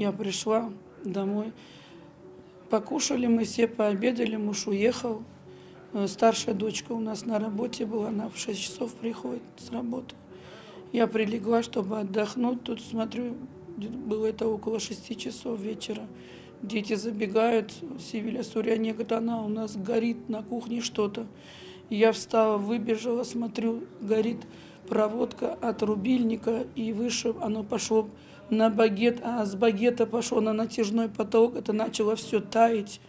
я пришла домой. Покушали мы все, пообедали, муж уехал. Старшая дочка у нас на работе была, она в 6 часов приходит с работы. Я прилегла, чтобы отдохнуть. Тут смотрю, было это около 6 часов вечера. Дети забегают, Севиля Суряне говорит, она у нас горит на кухне что-то. Я встала, выбежала, смотрю, горит проводка от рубильника, и выше оно пошло на багет, а с багета пошло на натяжной потолок, это начало все таять,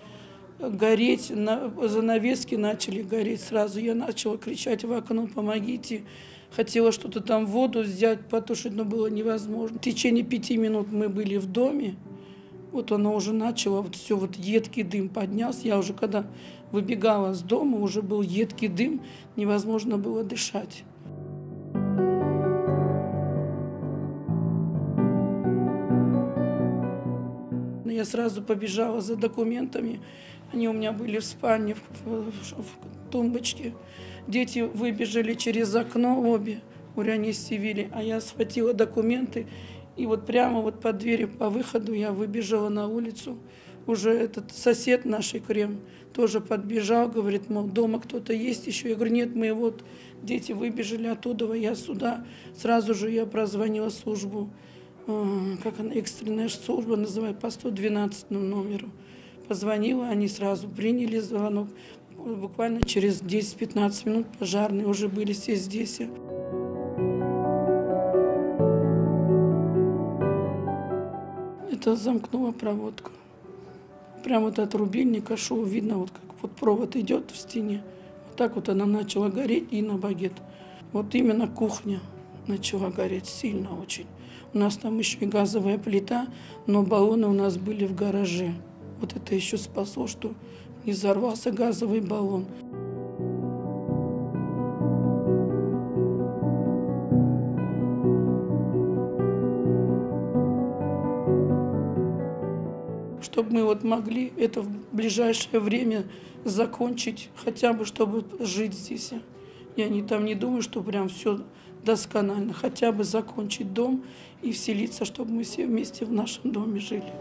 гореть, занавески начали гореть сразу. Я начала кричать в окно: помогите. Хотела что-то там, воду взять, потушить, но было невозможно. В течение 5 минут мы были в доме. Вот оно уже начало, вот все, вот едкий дым поднялся. Я уже, когда выбегала с дома, уже был едкий дым, невозможно было дышать. Я сразу побежала за документами. Они у меня были в спальне, в тумбочке. Дети выбежали через окно обе, Уряне с Севили, а я схватила документы. И вот прямо вот под дверью по выходу я выбежала на улицу. Уже этот сосед наш Крем тоже подбежал, говорит, мол, дома кто-то есть еще. Я говорю, нет, мы вот, дети выбежали оттуда, я сюда. Сразу же я прозвонила службу, как она, экстренная служба называется, по 112 номеру. Позвонила, они сразу приняли звонок. Буквально через 10-15 минут пожарные уже были все здесь. Это замкнула проводку. Прямо вот от рубильника шел, видно, вот как вот провод идет в стене. Вот так вот она начала гореть и на багет. Вот именно кухня начала гореть сильно очень. У нас там еще и газовая плита, но баллоны у нас были в гараже. Вот это еще спасло, что не взорвался газовый баллон. Чтобы мы вот могли это в ближайшее время закончить, хотя бы чтобы жить здесь. Я не думаю, что прям все досконально, хотя бы закончить дом и вселиться, чтобы мы все вместе в нашем доме жили.